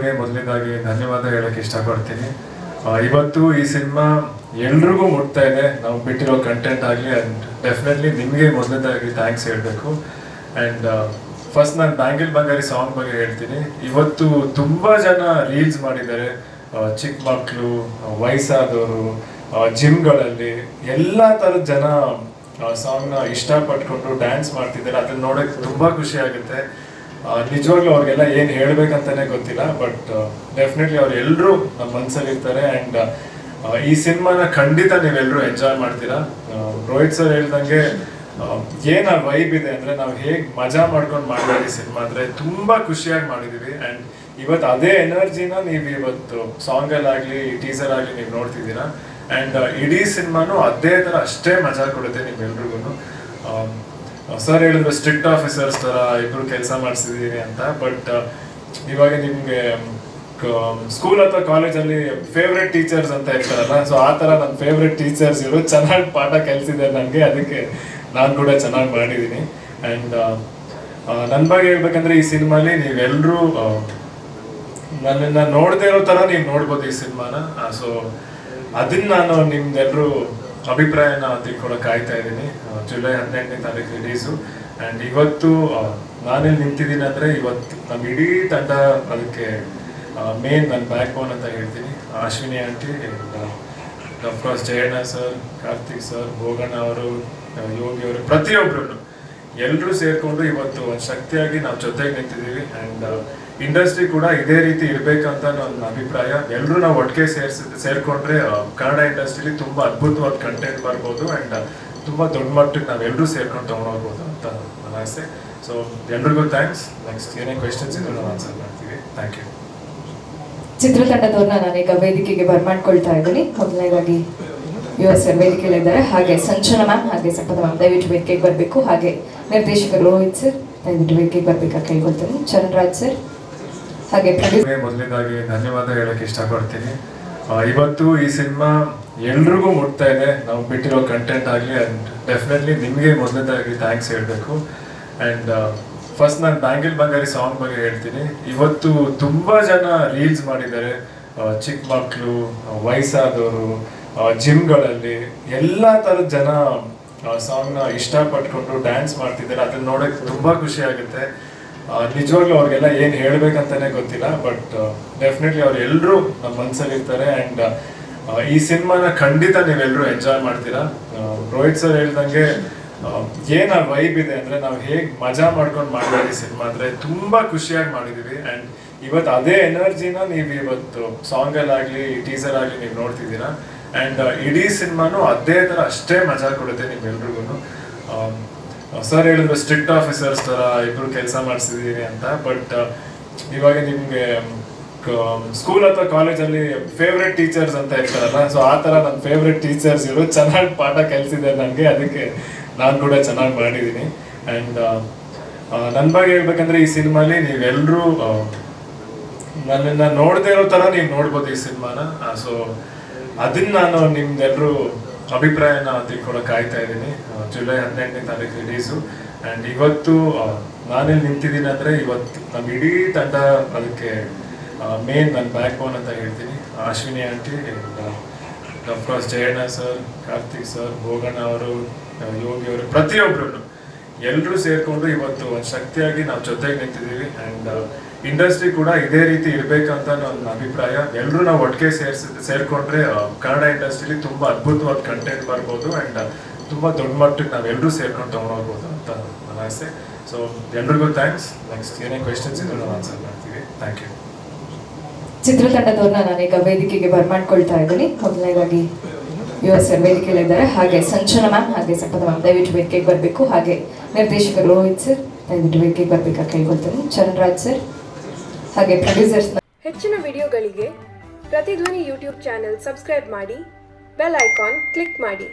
ನಿಮಗೆ ಮೊದಲನೇದಾಗಿ ಧನ್ಯವಾದ ಹೇಳಕ್ಕೆ ಇಷ್ಟಪಡ್ತೀನಿ. ಇವತ್ತು ಈ ಸಿನಿಮಾ ಎಲ್ರಿಗೂ ಮುಟ್ತಾ ಇದೆ, ನಾವು ಬಿಟ್ಟಿರೋ ಕಂಟೆಂಟ್ ಆಗಲಿ. ಆ್ಯಂಡ್ ಡೆಫಿನೆಟ್ಲಿ ನಿಮಗೆ ಮೊದಲನೇದಾಗಿ ಥ್ಯಾಂಕ್ಸ್ ಹೇಳಬೇಕು. ಆ್ಯಂಡ್ ಫಸ್ಟ್ ನಾನು ಬ್ಯಾಂಗಿಲ್ ಬಂಗಾರಿ ಸಾಂಗ್ ಬಗ್ಗೆ ಹೇಳ್ತೀನಿ. ಇವತ್ತು ತುಂಬ ಜನ ರೀಲ್ಸ್ ಮಾಡಿದ್ದಾರೆ, ಚಿಕ್ಕ ಮಕ್ಕಳು, ವಯಸ್ಸಾದವರು, ಜಿಮ್ಗಳಲ್ಲಿ ಎಲ್ಲ ಥರದ ಜನ ಸಾಂಗ್ನ ಇಷ್ಟಪಟ್ಕೊಂಡು ಡ್ಯಾನ್ಸ್ ಮಾಡ್ತಿದ್ದಾರೆ. ಅದನ್ನ ನೋಡೋಕೆ ತುಂಬ ಖುಷಿ ಆಗುತ್ತೆ. ನಿಜವಾಗ್ಲೂ ಅವ್ರಿಗೆಲ್ಲ ಏನು ಹೇಳ್ಬೇಕಂತಾನೆ ಗೊತ್ತಿಲ್ಲ, ಬಟ್ ಡೆಫಿನೆಟ್ಲಿ ಅವ್ರು ಎಲ್ಲರೂ ನಮ್ಮ ಮನಸ್ಸಲ್ಲಿ ಇರ್ತಾರೆ. ಆ್ಯಂಡ್ ಈ ಸಿನಿಮಾನ ಖಂಡಿತ ನೀವೆಲ್ಲರೂ ಎಂಜಾಯ್ ಮಾಡ್ತೀರಾ. ರೋಹಿತ್ ಸರ್ ಹೇಳ್ದಂಗೆ ಏನು ವೈಬ್ ಇದೆ ಅಂದರೆ ನಾವು ಹೇಗೆ ಮಜಾ ಮಾಡ್ಕೊಂಡು ಮಾಡಿದ್ವಿ ಸಿನಿಮಾ ಅಂದರೆ ತುಂಬ ಖುಷಿಯಾಗಿ ಮಾಡಿದ್ದೀವಿ. ಆ್ಯಂಡ್ ಇವತ್ತು ಅದೇ ಎನರ್ಜಿನ ನೀವು ಇವತ್ತು ಸಾಂಗಲ್ಲಾಗಲಿ ಟೀಸರ್ ಆಗಲಿ ನೀವು ನೋಡ್ತಿದ್ದೀರಾ. ಆ್ಯಂಡ್ ಇಡೀ ಸಿನಿಮಾನು ಅದೇ ಥರ ಅಷ್ಟೇ ಮಜಾ ಕೊಡುತ್ತೆ ನಿಮ್ಗೆಲ್ರಿಗೂ. ಸರ್ ಹೇಳಿದ್ರು ಸ್ಟ್ರಿಕ್ಟ್ ಆಫೀಸರ್ಸ್ ಥರ ಇಬ್ಬರು ಕೆಲಸ ಮಾಡಿಸಿದ್ದೀವಿ ಅಂತ, ಬಟ್ ಇವಾಗ ನಿಮಗೆ ಸ್ಕೂಲ್ ಅಥವಾ ಕಾಲೇಜಲ್ಲಿ ಫೇವ್ರೆಟ್ ಟೀಚರ್ಸ್ ಅಂತ ಇರ್ತಾರಲ್ಲ, ಸೊ ಆ ಥರ ನನ್ನ ಫೇವ್ರೆಟ್ ಟೀಚರ್ಸ್ ಇವರು ಚೆನ್ನಾಗಿ ಪಾಠ ಕಲಿಸಿದ್ದಾರೆ ನನಗೆ. ಅದಕ್ಕೆ ನಾನು ಕೂಡ ಚೆನ್ನಾಗಿ ಮಾಡಿದ್ದೀನಿ. ಆ್ಯಂಡ್ ನನ್ನ ಬಗ್ಗೆ ಹೇಳ್ಬೇಕಂದ್ರೆ ಈ ಸಿನಿಮಾಲಿ ನೀವೆಲ್ಲರೂ ನನ್ನನ್ನು ನೋಡದೇ ಇರೋ ಥರ ನೀವು ನೋಡ್ಬೋದು ಈ ಸಿನಿಮಾನ. ಸೊ ಅದನ್ನ ನಾನು ನಿಮ್ದೆಲ್ಲರೂ ಅಭಿಪ್ರಾಯನ ತಿಳ್ಕೊಳಕ್ಕೆ ಕಾಯ್ತಾ ಇದ್ದೀನಿ. ಜುಲೈ 18ನೇ ತಾರೀಕು ರಿಲೀಸು. ಆ್ಯಂಡ್ ಇವತ್ತು ನಾನೆಲ್ಲಿ ನಿಂತಿದ್ದೀನಿ ಅಂದರೆ ಇವತ್ತು ನಮ್ಮ ಇಡೀ ತಂಡ ಅದಕ್ಕೆ ಮೇನ್ ನನ್ನ ಬ್ಯಾಕ್ ಬೋನ್ ಅಂತ ಹೇಳ್ತೀನಿ. Ashwini aunty, of course Jayanna sir, Karthik sir, Bhoganna ಅವರು, ಯೋಗಿ ಅವರು, ಪ್ರತಿಯೊಬ್ಬರು ಎಲ್ಲರೂ ಸೇರಿಕೊಂಡು ಇವತ್ತು ಒಂದು ಶಕ್ತಿಯಾಗಿ ನಾವು ಜೊತೆಗೆ ನಿಂತಿದ್ದೀವಿ. ಆ್ಯಂಡ್ ಇಂಡಸ್ಟ್ರಿ ಕೂಡ ಇದೇ ರೀತಿ ಇರಬೇಕಂತ ನನ್ನ ಅಭಿಪ್ರಾಯ. ಎಲ್ಲರೂ ನಾವು ಒಟ್ಟಿಗೆ ಸೇರಿಕೊಂಡ್ರೆ ಕನ್ನಡ ಇಂಡಸ್ಟ್ರಿಲಿ ತುಂಬ ಅದ್ಭುತವಾದ ಕಂಟೆಂಟ್ ಬರ್ಬೋದು. ಆ್ಯಂಡ್ ತುಂಬ ದೊಡ್ಡ ಮಟ್ಟಕ್ಕೆ ನಾವೆಲ್ಲರೂ ಸೇರ್ಕೊಂಡು ತೊಗೊಂಡೋಗ್ಬೋದು ಅಂತ ನನ್ನ ಆಸೆ. ಸೊ ಎಲ್ರಿಗೂ ಥ್ಯಾಂಕ್ಸ್. ನೆಕ್ಸ್ಟ್ ಏನೇ ಕ್ವೆಶನ್ಸ್ ಇದ್ರು ನಾವು ಆನ್ಸರ್ ಮಾಡ್ತೀವಿ. Thank you. ಚಿತ್ರತಂಡದವ್ರನ್ನ ನಾನೀಗ ವೇದಿಕೆಗೆ ಬರ್ಮಾಡ್ಕೊಳ್ತಾ ಇದ್ದೀನಿ. ಮೊದಲನೇದಾಗಿ US ಸರ್ ವೇದಿಕೆಯಲ್ಲಿದ್ದಾರೆ, ಹಾಗೆ ಸಂಚನ ಮ್ಯಾಮ್, ಹಾಗೆ ಸಂಪದ ಮ್ಯಾಮ್ ದಯವಿಟ್ಟು ವೇದಿಕೆಗೆ ಬರಬೇಕು. ಹಾಗೆ ನಿರ್ದೇಶಕರು ರೋಹಿತ್ ಸರ್ ದಯವಿಟ್ಟು ವೇದಿಕೆಗೆ ಬರ್ಬೇಕಾ ಕೇಳ್ಕೊಳ್ತೀನಿ. ಚರಣ್ ರಾಜ್ ಸರ್, ಹಾಗೆ ಮೊದಲನೇದಾಗಿ ಧನ್ಯವಾದ ಹೇಳಕ್ಕೆ ಇಷ್ಟಪಡ್ತೀನಿ. ಇವತ್ತು ಈ ಸಿನಿಮಾ ಎಲ್ರಿಗೂ ಮುಟ್ತಾ ಇದೆ, ನಾವು ಬಿಟ್ಟಿರೋ ಕಂಟೆಂಟ್ ಆಗಲಿ. ಆ್ಯಂಡ್ ಡೆಫಿನೆಟ್ಲಿ ನಿಮಗೆ ಮೊದಲನೇದಾಗಿ ಥ್ಯಾಂಕ್ಸ್ ಹೇಳಬೇಕು. ಆ್ಯಂಡ್ ಫಸ್ಟ್ ನಾನು ಬ್ಯಾಂಗಿಲ್ ಬಂಗಾರಿ ಸಾಂಗ್ ಬಗ್ಗೆ ಹೇಳ್ತೀನಿ. ಇವತ್ತು ತುಂಬ ಜನ ರೀಲ್ಸ್ ಮಾಡಿದ್ದಾರೆ, ಚಿಕ್ಕ ಮಕ್ಕಳು, ವಯಸ್ಸಾದವರು, ಜಿಮ್ಗಳಲ್ಲಿ ಎಲ್ಲ ಥರದ ಜನ ಸಾಂಗ್ನ ಇಷ್ಟಪಟ್ಕೊಂಡು ಡ್ಯಾನ್ಸ್ ಮಾಡ್ತಿದ್ದಾರೆ. ಅದನ್ನ ನೋಡೋಕೆ ತುಂಬ ಖುಷಿ ಆಗುತ್ತೆ. ನಿಜವಾಗ್ಲೂ ಅವ್ರಿಗೆಲ್ಲ ಏನು ಹೇಳ್ಬೇಕಂತಾನೆ ಗೊತ್ತಿಲ್ಲ, ಬಟ್ ಡೆಫಿನೆಟ್ಲಿ ಅವ್ರು ಎಲ್ಲರೂ ನಮ್ಮ ಮನಸ್ಸಲ್ಲಿ ಇರ್ತಾರೆ. ಆ್ಯಂಡ್ ಈ ಸಿನಿಮಾನ ಖಂಡಿತ ನೀವೆಲ್ಲರೂ ಎಂಜಾಯ್ ಮಾಡ್ತೀರಾ. ರೋಹಿತ್ ಸರ್ ಹೇಳ್ದಂಗೆ ಏನು ವೈಬ್ ಇದೆ ಅಂದರೆ ನಾವು ಹೇಗೆ ಮಜಾ ಮಾಡ್ಕೊಂಡು ಮಾಡಿದ್ವಿ ಸಿನಿಮಾ ಅಂದರೆ ತುಂಬ ಖುಷಿಯಾಗಿ ಮಾಡಿದ್ದೀವಿ. ಆ್ಯಂಡ್ ಇವತ್ತು ಅದೇ ಎನರ್ಜಿನ ನೀವು ಇವತ್ತು ಸಾಂಗಲ್ಲಾಗಲಿ ಟೀಸರ್ ಆಗಲಿ ನೀವು ನೋಡ್ತಿದ್ದೀರಾ. ಆ್ಯಂಡ್ ಇಡೀ ಸಿನಿಮಾನು ಅದೇ ಥರ ಅಷ್ಟೇ ಮಜಾ ಕೊಡುತ್ತೆ ನಿಮ್ಗೆಲ್ರಿಗೂ. ಸರ್ ಹೇಳಿದ್ರು ಸ್ಟ್ರಿಕ್ಟ್ ಆಫೀಸರ್ಸ್ ಥರ ಇಬ್ಬರು ಕೆಲಸ ಮಾಡಿಸಿದ್ದೀವಿ ಅಂತ, ಬಟ್ ಇವಾಗ ನಿಮಗೆ ಸ್ಕೂಲ್ ಅಥವಾ ಕಾಲೇಜಲ್ಲಿ ಫೇವ್ರೆಟ್ ಟೀಚರ್ಸ್ ಅಂತ ಇರ್ತಾರಲ್ಲ, ಸೊ ಆ ಥರ ನನ್ನ ಫೇವ್ರೆಟ್ ಟೀಚರ್ಸ್ ಇವರು ಚೆನ್ನಾಗಿ ಪಾಠ ಕಲಿಸಿದ್ದಾರೆ ನನಗೆ. ಅದಕ್ಕೆ ನಾನು ಕೂಡ ಚೆನ್ನಾಗಿ ಮಾಡಿದ್ದೀನಿ. ಆ್ಯಂಡ್ ನನ್ನ ಬಗ್ಗೆ ಹೇಳ್ಬೇಕಂದ್ರೆ ಈ ಸಿನಿಮಾಲಿ ನೀವೆಲ್ಲರೂ ನನ್ನನ್ನು ನೋಡದೇ ಇರೋ ಥರ ನೀವು ನೋಡ್ಬೋದು ಈ ಸಿನಿಮಾನ. ಸೊ ಅದನ್ನ ನಾನು ನಿಮ್ದೆಲ್ಲರೂ ಅಭಿಪ್ರಾಯನ ತಿಳ್ಕೊಳಕ್ಕೆ ಕಾಯ್ತಾ ಇದ್ದೀನಿ. ಜುಲೈ 18ನೇ ತಾರೀಕು ರಿಲೀಸು. ಆ್ಯಂಡ್ ಇವತ್ತು ನಾನೆಲ್ಲಿ ನಿಂತಿದ್ದೀನಿ ಅಂದರೆ ಇವತ್ತು ನಮ್ಮ ಇಡೀ ತಂಡ ಅದಕ್ಕೆ ಮೇನ್ ನನ್ನ ಬ್ಯಾಕ್ ಬೋನ್ ಅಂತ ಹೇಳ್ತೀನಿ. Ashwini aunty, of course Jayanna sir, Karthik sir, Bhoganna ಅವರು, ಯೋಗಿ ಅವರು, ಪ್ರತಿಯೊಬ್ಬರು ಎಲ್ಲರೂ ಸೇರಿಕೊಂಡು ಇವತ್ತು ಒಂದು ಶಕ್ತಿಯಾಗಿ ನಾವು ಜೊತೆಗೆ ನಿಂತಿದ್ದೀವಿ. ಆ್ಯಂಡ್ ಇಂಡಸ್ಟ್ರಿ ಕೂಡ ಇದೇ ರೀತಿ ಇರಬೇಕಂತ ನನ್ನ ಅಭಿಪ್ರಾಯ. ಎಲ್ಲರೂ ನಾವು ಒಟ್ಟಿಗೆ ಸೇರಿಕೊಂಡ್ರೆ ಕನ್ನಡ ಇಂಡಸ್ಟ್ರಿಲಿ ತುಂಬ ಅದ್ಭುತವಾದ ಕಂಟೆಂಟ್ ಬರ್ಬೋದು. ಆ್ಯಂಡ್ ತುಂಬ ದೊಡ್ಡ ಮಟ್ಟಕ್ಕೆ ನಾವೆಲ್ಲರೂ ಸೇರ್ಕೊಂಡು ತೊಗೊಂಡೋಗ್ಬೋದು ಅಂತ ನನ್ನ ಆಸೆ. ಸೊ ಎಲ್ರಿಗೂ ಥ್ಯಾಂಕ್ಸ್. ನೆಕ್ಸ್ಟ್ ಏನೇ ಕ್ವೆಶನ್ಸ್ ಇದ್ರು ನಾವು ಆನ್ಸರ್ ಮಾಡ್ತೀವಿ. Thank you. ಚಿತ್ರತಂಡದವ್ರನ್ನ ನಾನೀಗ ವೇದಿಕೆಗೆ ಬರ್ಮಾಡ್ಕೊಳ್ತಾ ಇದ್ದೀನಿ. ಮೊದಲನೇದಾಗಿ US ಸರ್ ವೇದಿಕೆಯಲ್ಲಿದ್ದಾರೆ, ಹಾಗೆ ಸಂಚನ ಮ್ಯಾಮ್, ಹಾಗೆ ಸಂಪದ ಮ್ಯಾಮ್ ದಯವಿಟ್ಟು ವೇದಿಕೆಗೆ ಬರಬೇಕು. ಹಾಗೆ ನಿರ್ದೇಶಕರು ರೋಹಿತ್ ಸರ್ ದಯವಿಟ್ಟು ವೇದಿಕೆಗೆ ಬರ್ಬೇಕಾ ಕೇಳ್ಕೊಳ್ತೀನಿ. ಚರಣ್ ರಾಜ್ ಸರ್, ಹಾಗೆ ಪ್ರೊಡ್ಯೂಸರ್ಸ್. ಹೆಚ್ಚಿನ ವಿಡಿಯೋಗಳಿಗೆ ಪ್ರತಿಧ್ವನಿ ಯೂಟ್ಯೂಬ್ ಚಾನೆಲ್ ಸಬ್ಸ್ಕ್ರೈಬ್ ಮಾಡಿ, ಬೆಲ್ ಐಕಾನ್ ಕ್ಲಿಕ್ ಮಾಡಿ.